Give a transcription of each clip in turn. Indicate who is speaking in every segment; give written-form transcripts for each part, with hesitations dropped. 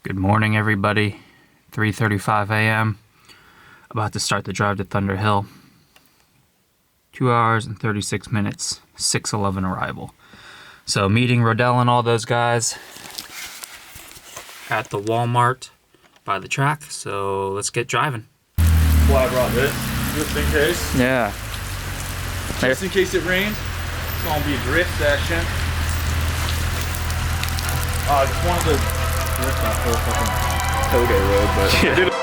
Speaker 1: Good morning, everybody. 3:35 a.m. About to start the drive to Thunderhill. 2 hours and 36 minutes, 6:11 arrival. So meeting Rodell and all those guys at the Walmart by the track. So let's get driving.
Speaker 2: Well, I brought this just in case.
Speaker 1: Yeah.
Speaker 2: Just in case it rained. It's gonna be a drift session. Just wanted to drift that whole fucking tailgate road, but I did.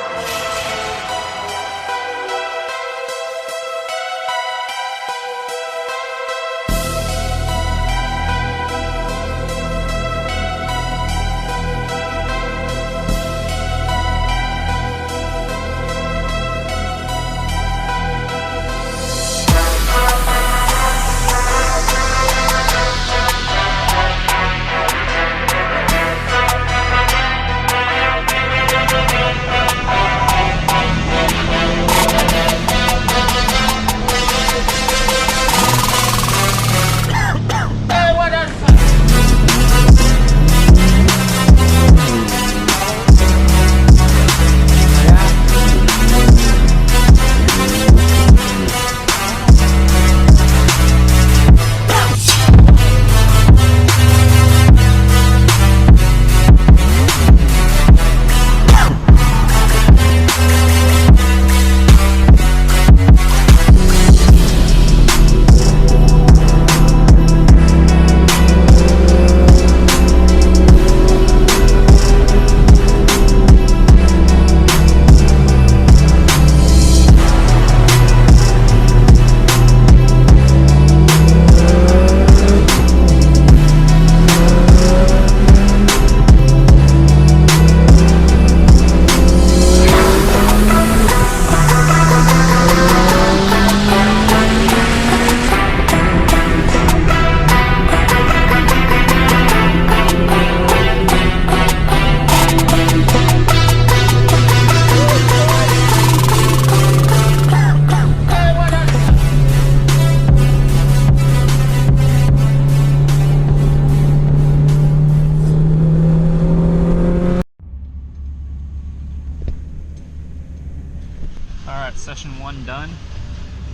Speaker 1: Alright, session 1 done.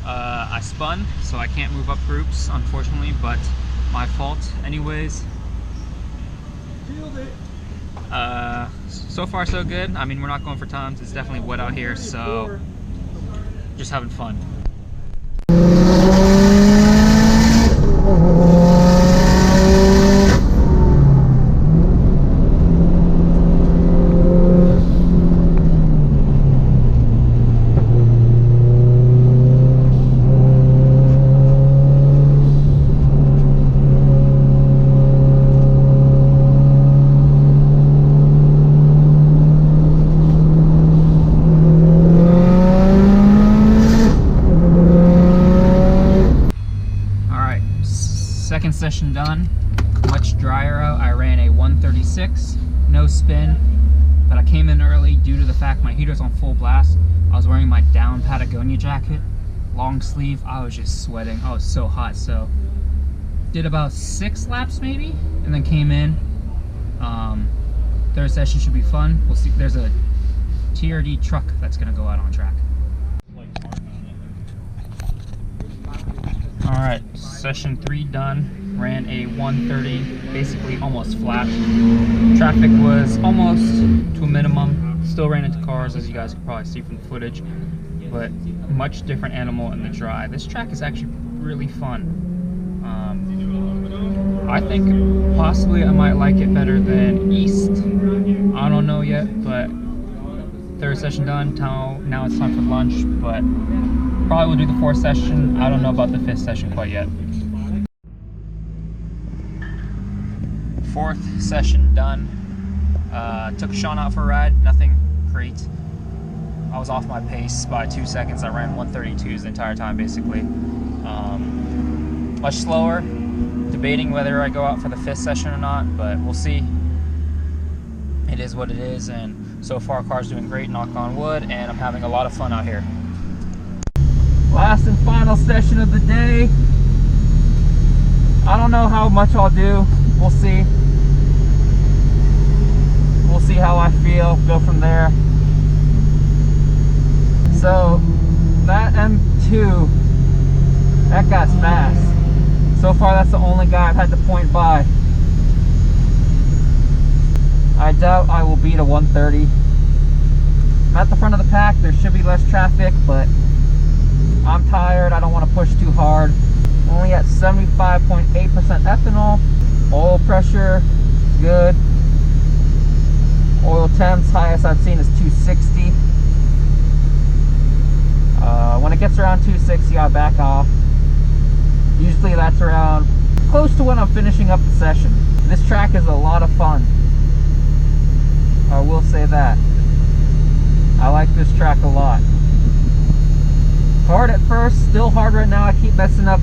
Speaker 1: I spun, so I can't move up groups, unfortunately, but my fault anyways.
Speaker 2: Killed it.
Speaker 1: So far so good. I mean, we're not going for times. It's definitely wet out here, so just having fun. Second session done, much drier out. I ran a 136, no spin, but I came in early due to the fact my heater's on full blast. I was wearing my down Patagonia jacket, long sleeve. I was just sweating. I was so hot, so did about 6 laps maybe, and then came in. Third session should be fun. We'll see. There's a TRD truck that's gonna go out on track. Alright, session 3 done. Ran a 130, basically almost flat. Traffic was almost to a minimum. Still ran into cars, as you guys can probably see from the footage, but much different animal in the dry. This track is actually really fun. I think possibly I might like it better than East. I don't know yet, but third session done. Now it's time for lunch, but probably will do the 4th session. I don't know about the 5th session quite yet. 4th session done. Took Sean out for a ride. Nothing great. I was off my pace by 2 seconds. I ran 132s the entire time, basically. Much slower. Debating whether I go out for the 5th session or not, but we'll see. It is what it is, and so far car's doing great, knock on wood, and I'm having a lot of fun out here. Last and final session of the day. I don't know how much I'll do. We'll see. We'll see how I feel, go from there. So that M2, that guy's fast. So far that's the only guy I've had to point by. I doubt I will beat a 130. I'm at the front of the pack, there should be less traffic, but I'm tired, I don't want to push too hard. Only at 75.8% ethanol. Oil pressure, good. Oil temps, highest I've seen is 260. When it gets around 260, I back off. Usually that's around close to when I'm finishing up the session. This track is a lot of fun. I will say that. I like this track a lot. Hard at first, still hard right now. I keep messing up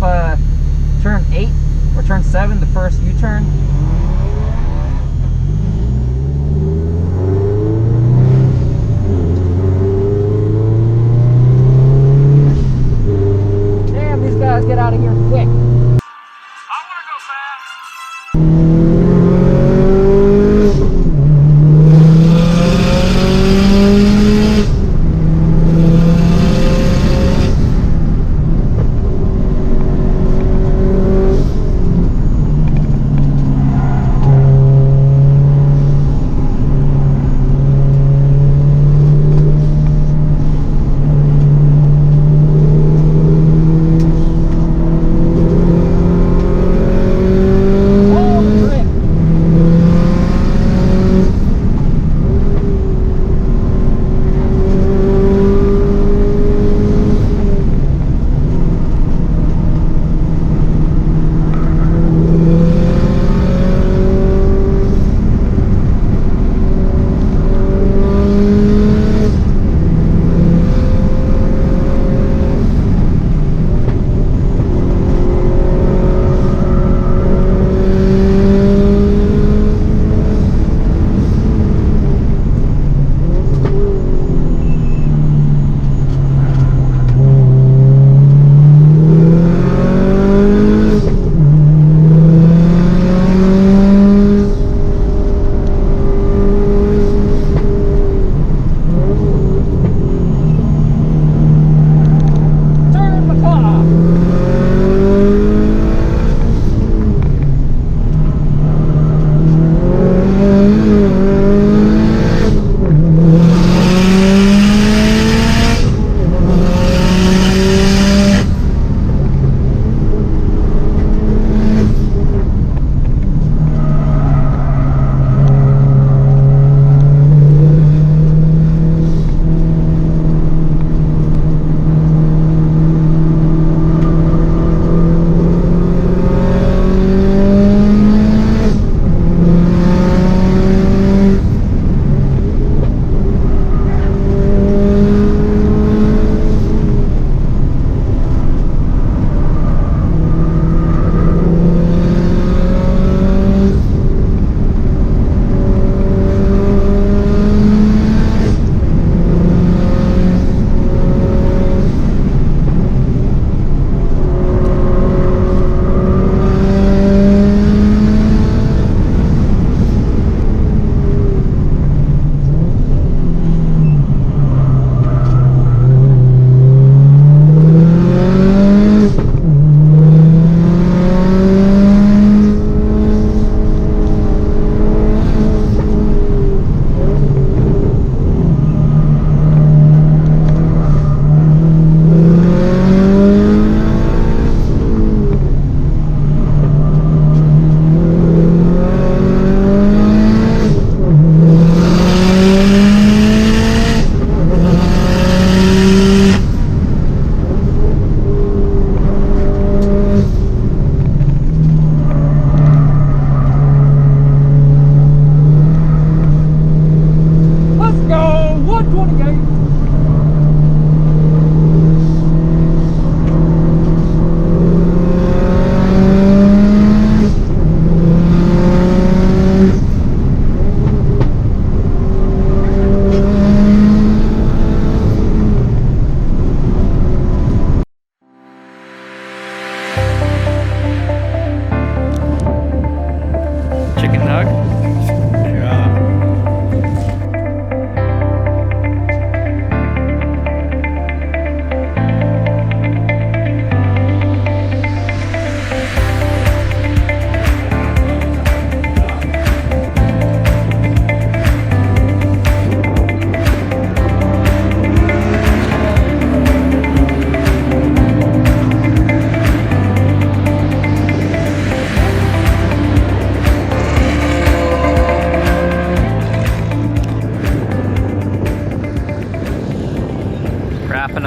Speaker 1: turn 8 or turn 7, the first U-turn. Damn, these guys get out of here quick. I want to go fast.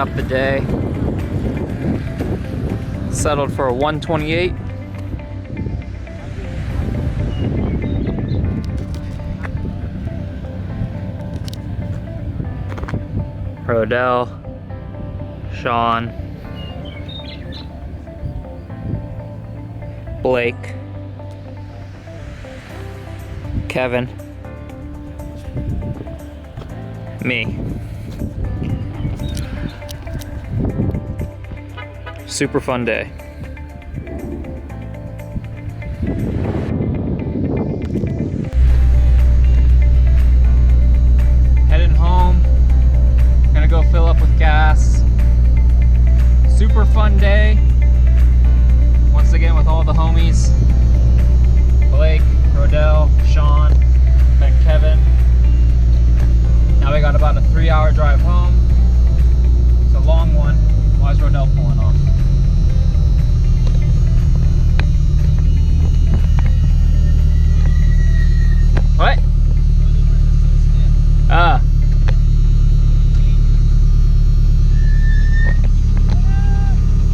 Speaker 1: up the day. Settled for a 128. Rodell, Sean, Blake, Kevin, me. Super fun day. Heading home. Gonna go fill up with gas. Super fun day. Once again with all the homies. Blake, Rodell, Sean, and Kevin. Now we got about a 3-hour drive home. It's a long one. Why is Rodell pulling off? What?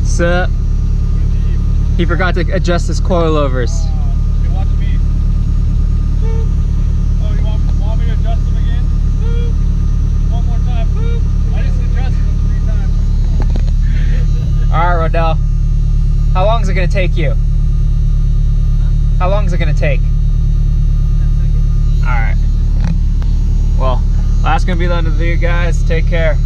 Speaker 1: Sup? He forgot to adjust his coilovers.
Speaker 2: Hey, watch me. Oh, you want me to adjust them again? One more time. I just adjusted them 3 times.
Speaker 1: Alright, Rodell. How long is it going to take you? How long is it going to take? 10 seconds. Alright. Well, that's going to be the end of the video, guys. Take care.